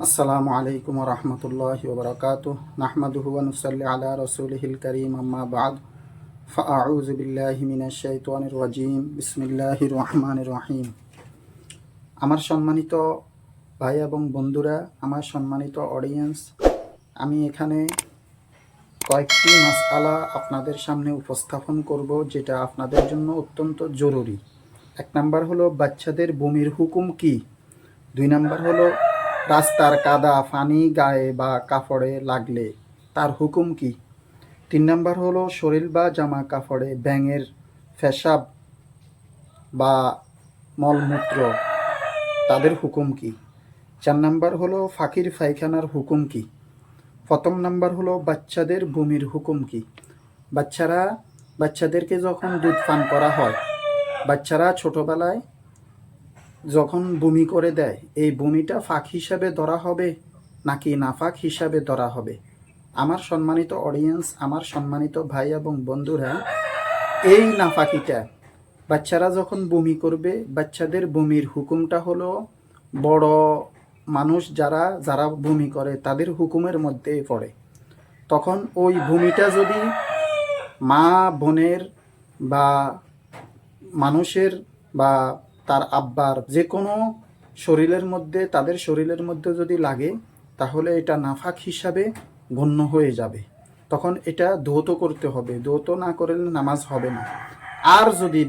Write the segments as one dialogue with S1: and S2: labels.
S1: আসসালামু আলাইকুম রহমতুল্লাহি ওয়া বারাকাতুহু নাহমাদুহু ওয়া নুসাল্লি আলা রাসূলিহিল কারীম আম্মা বা'দ ফাআউযু বিল্লাহি মিনাশ শাইতানির রাজীম বিসমিল্লাহির রহমানির রহিম। আমার সম্মানিত ভাই এবং বন্ধুরা, আমার সম্মানিত অডিয়েন্স, আমি এখানে কয়েকটি মাসআলা আপনাদের সামনে উপস্থাপন করব যেটা আপনাদের জন্য অত্যন্ত জরুরি। এক নাম্বার হলো বাচ্চাদের বমির হুকুম কি। দুই নাম্বার হলো রাস্তার কাদা পানি গায়ে বা কাপড়ে লাগলে তার হুকুম কি। তিন নাম্বার হলো শরীর বা জামা কাপড়ে ব্যাঙের পেশাব বা মলমূত্র তাদের হুকুম কি। চার নাম্বার হলো ফাঁকির পায়খানার হুকুম কি। প্রথম নাম্বার হলো বাচ্চাদের বমির হুকুম কি। বাচ্চাদেরকে যখন দুধ পান করা হয়, বাচ্চারা ছোটবেলায় যখন বমি করে দেয়, এই বমিটা ফাঁক হিসাবে ধরা হবে নাকি নাফাক হিসাবে ধরা হবে। আমার সম্মানিত অডিয়েন্স, আমার সম্মানিত ভাই এবং বন্ধুরা, এই নাফাকিটা বাচ্চারা যখন বমি করবে, বাচ্চাদের বমির হুকুমটা হলো বড় মানুষ যারা যারা বমি করে তাদের হুকুমের মধ্যে পড়ে। তখন ওই বমিটা যদি মা বোনের বা মানুষের বা তার আব্বার যে কোনো তাদের শরীরের মধ্যে যদি লাগে, তাহলে এটা নাফাক হিসাবে গণ্য হয়ে যাবে। তখন এটা ধৌত করতে হবে, ধৌত না করলে নামাজ হবে না। আর যদি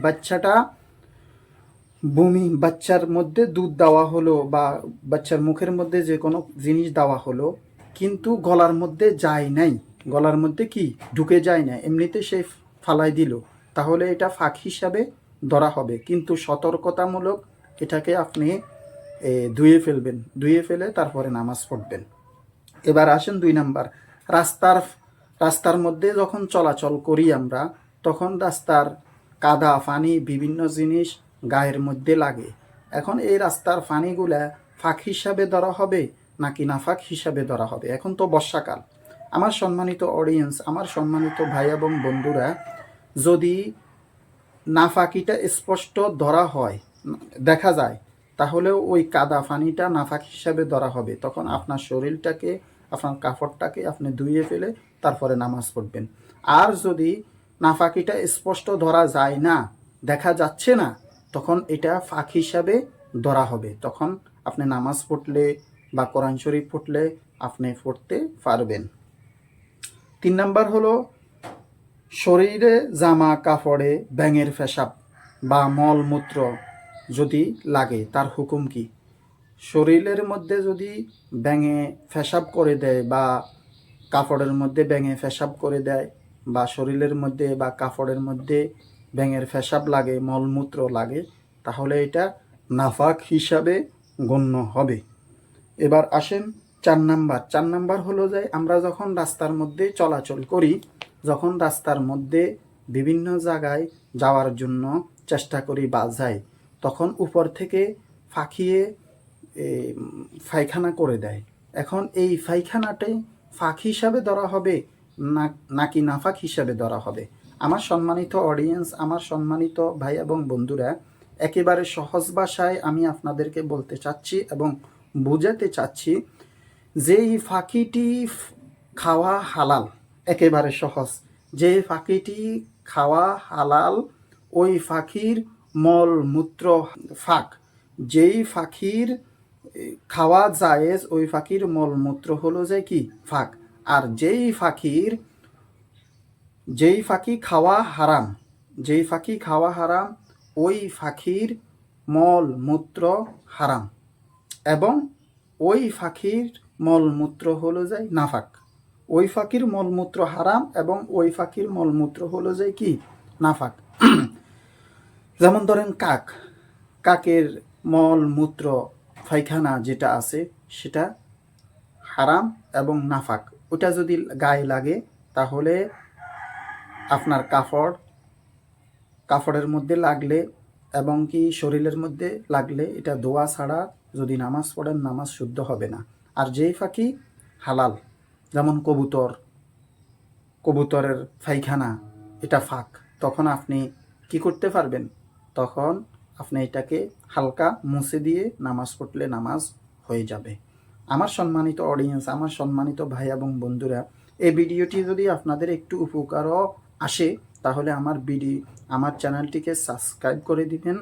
S1: বাচ্চার মধ্যে দুধ দেওয়া হলো বা বাচ্চার মুখের মধ্যে যে কোনো জিনিস দেওয়া হলো, কিন্তু গলার মধ্যে যায় নাই, গলার মধ্যে কি ঢুকে যায় না, এমনিতে সে ফালাই দিল, তাহলে এটা ফাঁক হিসাবে ধরা হবে। কিন্তু সতর্কতামূলক এটাকে আপনি ধুয়ে ফেলবেন, ধুয়ে ফেলে তারপরে নামাজ পড়বেন। এবার আসেন 2 নাম্বার। রাস্তার মধ্যে যখন চলাচল করি আমরা, তখন রাস্তার কাদা পানি বিভিন্ন জিনিস গায়ের মধ্যে লাগে। এখন এই রাস্তার পানিগুলা ফাঁক হিসাবে ধরা হবে নাকি নাফাক হিসাবে ধরা হবে। এখন তো বর্ষাকাল। আমার সম্মানিত অডিয়েন্স, আমার সম্মানিত ভাই এবং বন্ধুরা, যদি নাফাকিটা স্পষ্ট ধরা হয়, দেখা যায়, তাহলেও ওই কাদা পানিটা নাফাক হিসাবে ধরা হবে। তখন আপনার শরীরটাকে, আপনার কাপড়টাকে আপনি ধুয়ে ফেলে তারপরে নামাজ পড়বেন। আর যদি নাফাকিটা স্পষ্ট ধরা যায় না, দেখা যাচ্ছে না, তখন এটা ফাঁক হিসাবে ধরা হবে। তখন আপনি নামাজ পড়লে বা কোরআন শরীফ পড়লে আপনি পড়তে পারবেন। 3 নাম্বার হলো শরীরে জামা কাপড়ে ব্যাঙের পেশাব বা মলমূত্র যদি লাগে তার হুকুম কি। শরীরের মধ্যে যদি ব্যাঙে পেশাব করে দেয় বা কাপড়ের মধ্যে ব্যাঙে পেশাব করে দেয়, বা শরীরের মধ্যে বা কাপড়ের মধ্যে ব্যাঙের পেশাব লাগে, মলমূত্র লাগে, তাহলে এটা নাফাক হিসাবে গণ্য হবে। এবার আসেন 4 নাম্বার। 4 নাম্বার হলো যে আমরা যখন রাস্তার মধ্যে চলাচল করি, যখন রাস্তার মধ্যে বিভিন্ন জায়গায় যাওয়ার জন্য চেষ্টা করি বা যাই, তখন উপর থেকে ফাঁকিয়ে পায়খানা করে দেয়। এখন এই পায়খানাটাই ফাঁক হিসাবে ধরা হবে নাকি নাফাক হিসাবে ধরা হবে। আমার সম্মানিত অডিয়েন্স, আমার সম্মানিত ভাই এবং বন্ধুরা, একেবারে সহজ ভাষায় আমি আপনাদেরকে বলতে চাচ্ছি এবং বোঝাতে চাচ্ছি যে এই ফাঁকিটি খাওয়া হালাল। একেবারে সহজ, যে ফাঁকিটি খাওয়া হালাল, ওই ফাঁকির মলমূত্র ফাঁক। যেই ফাঁকির খাওয়া জায়েজ, ওই ফাঁকির মলমূত্র হলো যে কি ফাঁক। আর যেই ফাঁকি খাওয়া হারাম, যেই ফাঁকি খাওয়া হারাম, ওই ফাঁকির মলমূত্র হারাম, এবং ওই ফাঁকির মলমূত্র হলো যায় নাফাক। ওই ফাঁকির মলমূত্র হারাম এবং ওই ফাঁকির মলমূত্র হলো যায় কি নাফাক। যেমন ধরেন কাকের মলমূত্র পায়খানা যেটা আছে সেটা হারাম এবং নাফাক। ওটা যদি গায়ে লাগে, তাহলে আপনার কাপড়ের মধ্যে লাগলে এবং কি শরীরের মধ্যে লাগলে এটা ধোয়া ছাড়া যদি নামাজ পড়েন, নামাজ শুদ্ধ হবে না। আর যেই ফাঁকি হালাল, যেমন কবুতরের পায়খানা, এটা ফাঁক, তখন আপনি কি করতে পারবেন, তখন আপনি এটাকে হালকা মুছে দিয়ে নামাজ পড়লে নামাজ হয়ে যাবে। আমার সম্মানিত অডিয়েন্স, আমার সম্মানিত ভাই এবং বন্ধুরা, এই ভিডিওটি যদি আপনাদের একটু উপকারও আসে তাহলে আমার চ্যানেলটিকে সাবস্ক্রাইব করে দিবেন,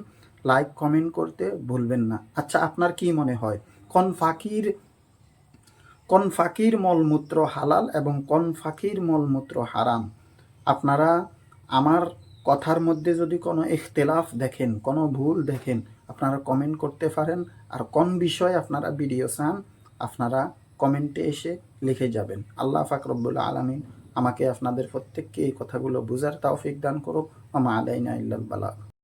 S1: লাইক কমেন্ট করতে ভুলবেন না। আচ্ছা, আপনার কি মনে হয় কোন ফাঁকির মলমূত্র হালাল এবং কোন ফাঁকির মলমূত্র হারাম? আপনারা আমার কথার মধ্যে যদি কোনো ইখতিলাফ দেখেন, কোনো ভুল দেখেন, আপনারা কমেন্ট করতে পারেন। আর কোন বিষয়ে আপনারা ভিডিও চান আপনারা কমেন্টে এসে লিখে যাবেন। আল্লাহ পাক রব্বুল আলামিন আমাকে আপনাদের প্রত্যেককে এই কথাগুলো বুঝার তৌফিক দান করুক। ওয়া মা আলাইনা ইল্লাল বালাগ।